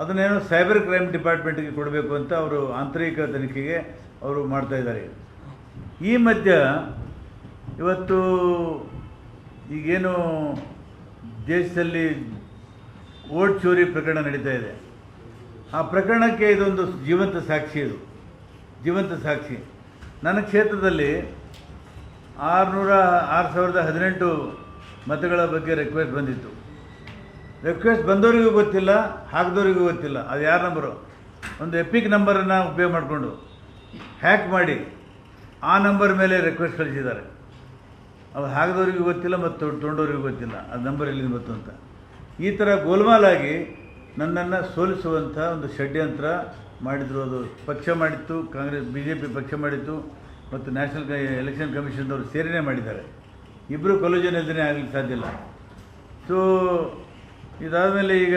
ಅದನ್ನೇನೋ cyber crime ಡಿಪಾರ್ಟ್ಮೆಂಟ್ಗೆ ಕೊಡಬೇಕು ಅಂತ ಅವರು ಆಂತರಿಕ ತನಿಖೆಗೆ ಅವರು ಮಾಡ್ತಾಯಿದ್ದಾರೆ. ಈ ಮಧ್ಯ ಇವತ್ತು ಈಗೇನು ದೇಶದಲ್ಲಿ ವೋಟ್ ಚೋರಿ ಪ್ರಕರಣ ನಡೀತಾ ಇದೆ, ಆ ಪ್ರಕರಣಕ್ಕೆ ಇದೊಂದು ಜೀವಂತ ಸಾಕ್ಷಿ. ಇದು ಜೀವಂತ ಸಾಕ್ಷಿ. ನನ್ನ ಕ್ಷೇತ್ರದಲ್ಲಿ 6,18 ಮತಗಳ ಬಗ್ಗೆ ರಿಕ್ವೆಸ್ಟ್ ಬಂದಿತ್ತು. ರಿಕ್ವೆಸ್ಟ್ ಬಂದವರಿಗೂ ಗೊತ್ತಿಲ್ಲ, ಹಾಕಿದವರಿಗೂ ಗೊತ್ತಿಲ್ಲ. ಅದು ಯಾರ ನಂಬರು? ಒಂದು ಎಪಿಕ್ ನಂಬರನ್ನು ಉಪಯೋಗ ಮಾಡಿಕೊಂಡು ಹ್ಯಾಕ್ ಮಾಡಿ ಆ ನಂಬರ್ ಮೇಲೆ ರಿಕ್ವೆಸ್ಟ್ ಕಳಿಸಿದ್ದಾರೆ. ಅದು ಹಾಕಿದವರಿಗೂ ಗೊತ್ತಿಲ್ಲ ಮತ್ತು ತೊಗೊಂಡವರಿಗೂ ಗೊತ್ತಿಲ್ಲ ಅದು ನಂಬರ್ ಎಲ್ಲಿಂದ ಬಂತು ಅಂತ. ಈ ಥರ ಗೋಲ್ಮಾಲಾಗಿ ನನ್ನನ್ನು ಸೋಲಿಸುವಂಥ ಒಂದು ಷಡ್ಯಂತ್ರ ಮಾಡಿದರು. ಅದು ಪಕ್ಷ ಮಾಡಿತ್ತು, ಕಾಂಗ್ರೆಸ್ BJP ಪಕ್ಷ ಮಾಡಿತ್ತು ಮತ್ತು ನ್ಯಾಷನಲ್ ಎಲೆಕ್ಷನ್ ಕಮಿಷನ್ದವರು ಸೇರಿನೇ ಮಾಡಿದ್ದಾರೆ. ಇಬ್ಬರು ಕೊಲ್ಯೂಷನ್ ಇಲ್ಲದೇ ಆಗಲಿಕ್ಕೆ ಸಾಧ್ಯ ಇಲ್ಲ. ಸೊ ಇದಾದಮೇಲೆ ಈಗ